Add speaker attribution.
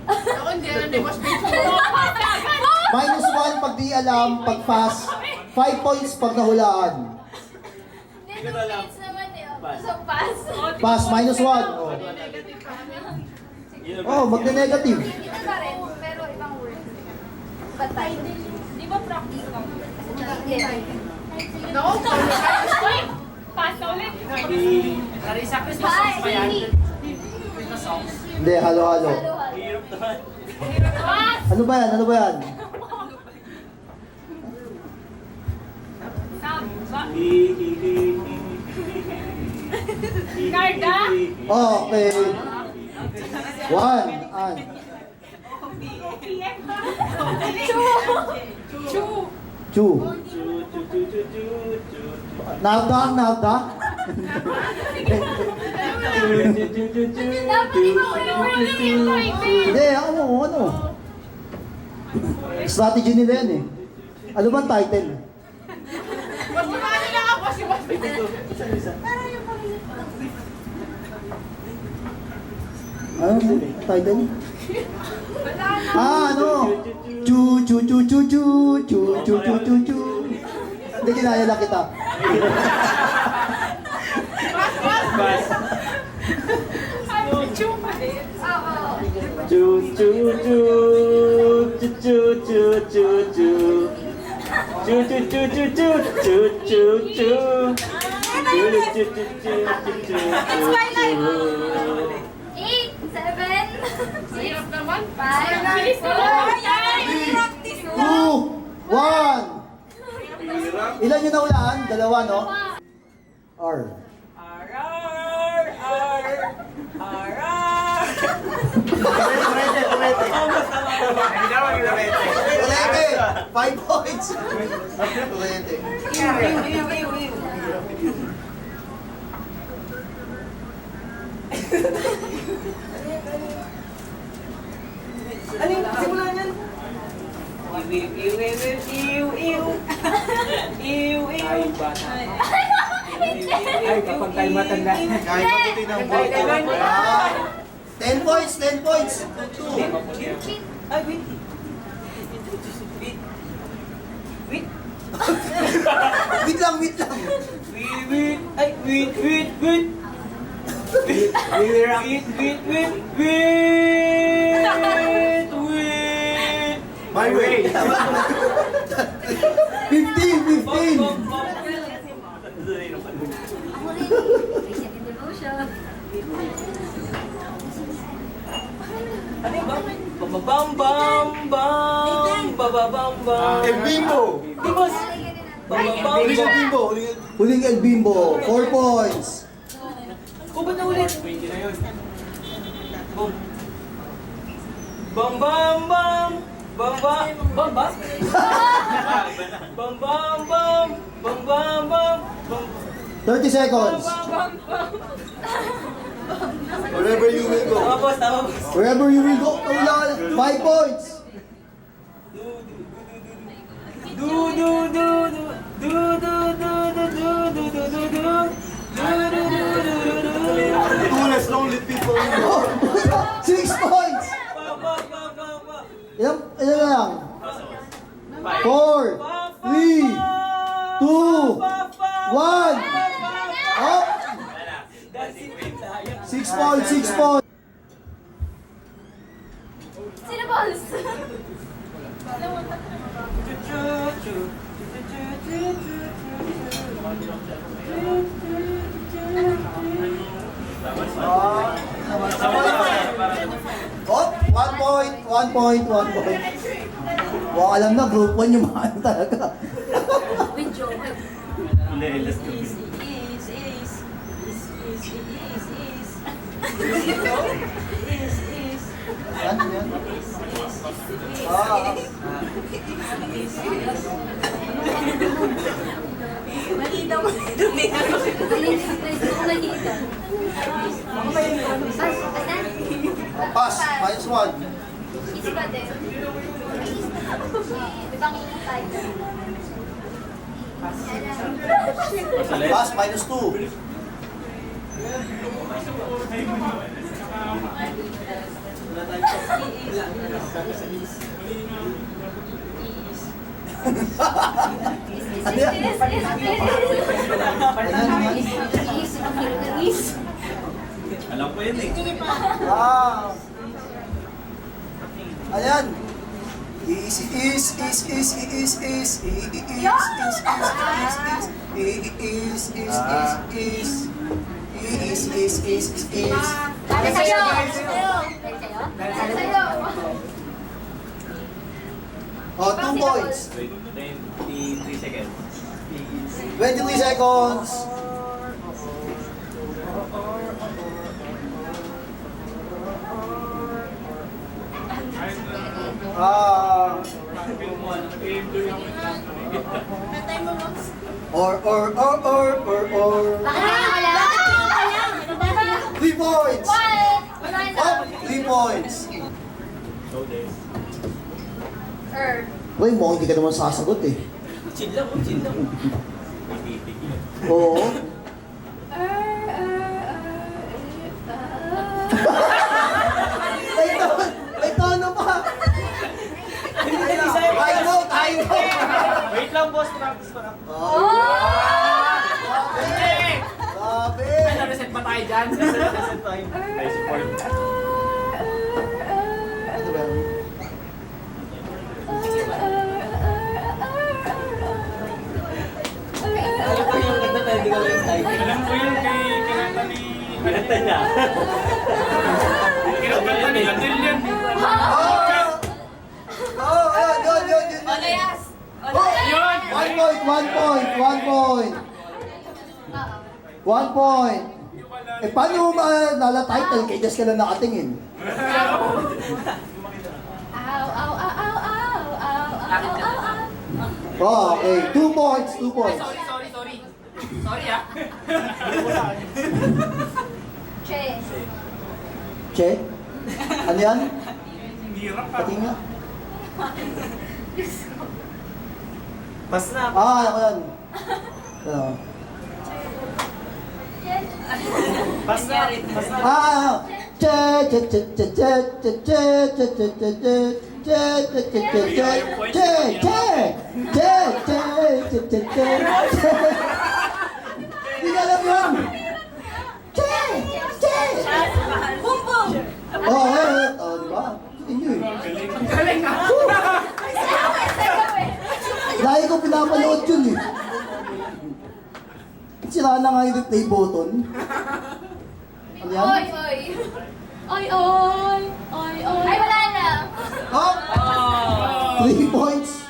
Speaker 1: Ako hindi alam ni Boss Bito.
Speaker 2: -1 pag di alam, pag pass. 5 points pag nahulaan.
Speaker 3: Hindi ko alam. Naman eh. So, pass.
Speaker 2: Pass, -1. Oh, magne-negative.
Speaker 3: Ito pa rin, pero ibang word. Patay. Di ba practice ka?
Speaker 1: Naku,
Speaker 4: Pass na ulit.
Speaker 1: Narisa Christmas songs pa yan. Christmas songs.
Speaker 2: Hindi, halo-halo.
Speaker 1: Hirap naman.
Speaker 4: Pass!
Speaker 2: Ano ba yan? Ano ba yan?
Speaker 4: Sam, ba? Karga?
Speaker 2: Okay. 1.
Speaker 4: Chu.
Speaker 2: 2. Nagda? Hindi, ano? Strategy nila yan eh. Ano ba ang title?
Speaker 1: Mas marami na ako si Boss Bito.
Speaker 2: Ano? Title? Ano? Chu. Hindi, kinaya lang kita.
Speaker 1: Bas.
Speaker 4: Chu pa din.
Speaker 3: It's my life. 8, 7,
Speaker 1: Hirap naman.
Speaker 3: 5,
Speaker 4: Bilis naman.
Speaker 3: practice
Speaker 2: 2, 1. Ilan yung nahulaan? 2, no? R. Kulete! 5 points! Kulete.
Speaker 5: Ano yung simulan yan? Ay, kapag tayo matanda.
Speaker 2: Kahit mabuti ng boto. 10 points! 10 points! 2.
Speaker 5: Ay, wait. Wait.
Speaker 2: Wait lang!
Speaker 5: Wait. Ay, wait.
Speaker 2: My way! 15!
Speaker 3: Ako rin. Patient in devotion.
Speaker 5: Ano yung bang? Bababam.
Speaker 2: El Bimbo!
Speaker 5: Bimos.
Speaker 2: Huling El Bimbo! Huling El Bimbo! 4 points!
Speaker 5: O, ba't na ulit? Bam. Bamba? Bam.
Speaker 2: 30 seconds! Wherever you will go.
Speaker 5: Tama, boss.
Speaker 2: Wherever you will go, 5 points!
Speaker 6: Coolest lonely people in the world.
Speaker 2: 6 points! Ilan na lang? 4, 3, 2, 1. Up! 6 points!
Speaker 3: Sino balls?
Speaker 2: Oh, 1 point. Wow, alam na, group 1 yung mga ano talaga.
Speaker 3: With joke.
Speaker 2: Yan.
Speaker 3: Malita mo. Malita.
Speaker 2: Pass, -1.
Speaker 3: Is ba din? Ibang tayo.
Speaker 2: Pass, -2. Ano yan?
Speaker 6: Alam ko yun eh.
Speaker 2: Wow! Ayan! Is.
Speaker 3: Dahil sa'yo. Dahil sa'yo. Dahil sa'yo.
Speaker 2: Oh, 2 points.
Speaker 6: 23 seconds.
Speaker 2: 23 seconds. Ah. Or.
Speaker 3: Bakit ka lang?
Speaker 2: 3 points.
Speaker 3: Wala na.
Speaker 2: Oh, 3 points. Uy, mo, hindi ka naman sasagot eh.
Speaker 5: Chill lang, chill lang.
Speaker 2: Oo. May tono pa. High note.
Speaker 5: Wait lang, boss. Practice pa lang.
Speaker 2: Grabe.
Speaker 1: Reset ba tayo dyan?
Speaker 5: Reset time.
Speaker 6: Nice point.
Speaker 2: Ano ba?
Speaker 5: Alam ko yung ganda pero di ko lang style.
Speaker 1: Alam ko yun kay kinanta ni...
Speaker 5: Kinanta niya.
Speaker 1: Kinanta ni Adel yan.
Speaker 2: Yun.
Speaker 3: Olayas.
Speaker 1: Yun!
Speaker 2: 1 point. Eh, paano mo maalala title? Kay Jess ka lang nakatingin. Oh, okay. 2 points.
Speaker 1: Sorry. Sorry ah.
Speaker 3: Che.
Speaker 2: Che? Ano yan?
Speaker 1: Hirap ah.
Speaker 2: Pati nga.
Speaker 5: Pas na.
Speaker 2: Ako yan. Ano?
Speaker 5: Pas na. Pas na.
Speaker 2: Che. Hindi ka alam yun. Che.
Speaker 3: Bum bum.
Speaker 2: Oh, diba? Inyo eh.
Speaker 1: Ang galing ah.
Speaker 2: Lagi ko pinapanood yun eh. Sira na nga yung replay button. Ano yan?
Speaker 3: Oy. Ay, wala na.
Speaker 2: Oh! 3 points.